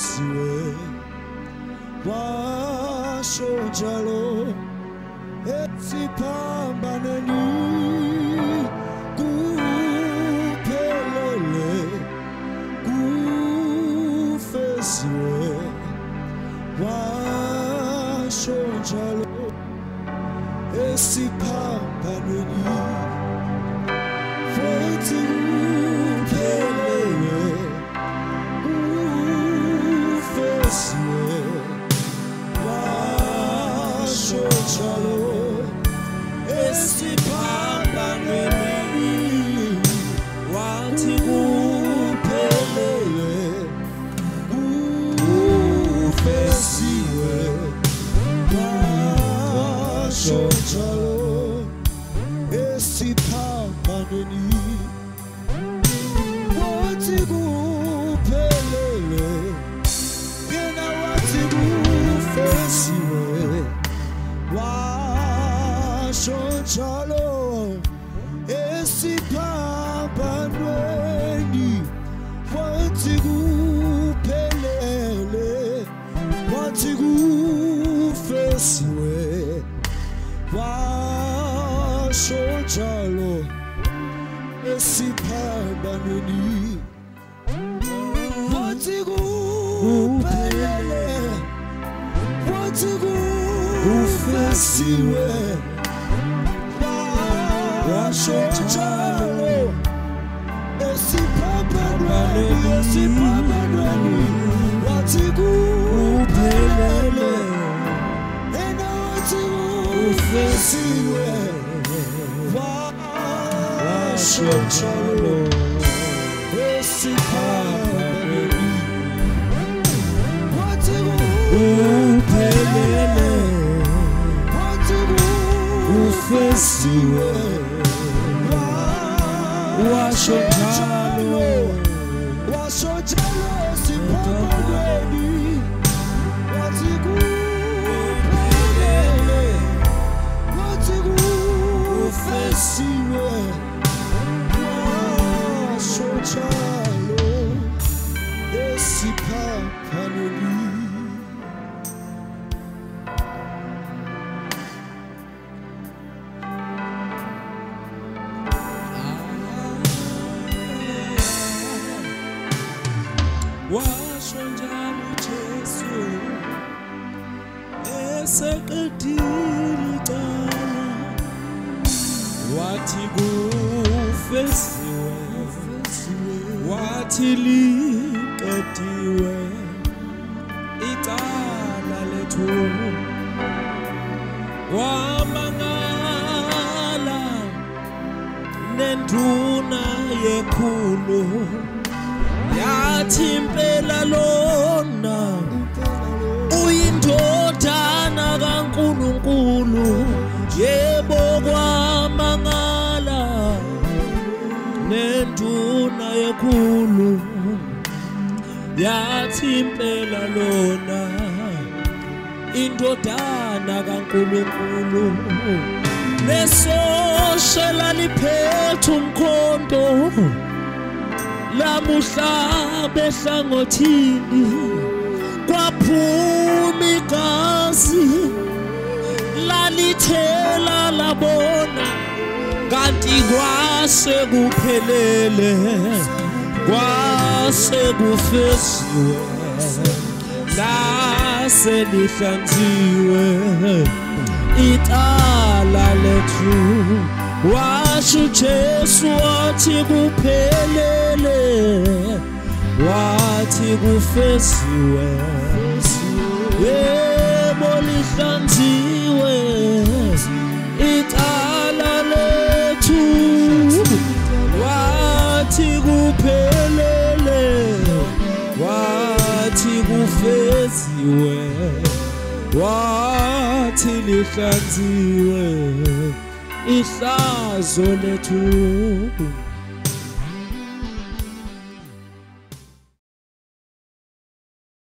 ufesiwe washo njalo esiphambaneni kuphelele kufesiwe washo njalo esiphambaneni futhi kuphelele kufesiwe washo njalo esiphambaneni wathi kuphelele kufesiwe washo njalo esiphambaneni wathi kuphelele yena wathi kufesiwe washo njalo esiphambaneni wathi kuphelele wathi kufesiwe washo njalo esiphambaneni wathi kuphelele wathi kufesiwe washo njalo esiphambaneni wathi kuphelele yena wathi kufesiwe washo njalo esiphambaneni wathi kuphelele wathi kufesiwe washo njalo esiphambaneni wathi kuphelele wathi kufesiwe washo njalo esiphambaneni. Washo njalo Jesu eseqedile icala wathi kufesiwe wathi liqediwe icala lethu wamangala nenduna yekhulu yathi impela lona uyindodana kaNkulunkulu yebo kwamangala nenduna yekhulu yathi impela lona indodana kaNkulunkulu lesoshela liphethe umkhonto lamuhla behlangothini kwaphuma igazi lalithela labona kanti kwase kuphelele kwase kufesiwe laselihlanziwe icala lethu washo Jesu wathi kuphelele wathi kufesiwe yebo lihlanziwe icala lethu wathi kuphelele wathi kufesiwe wathi lihlanziwe ihlazo lethu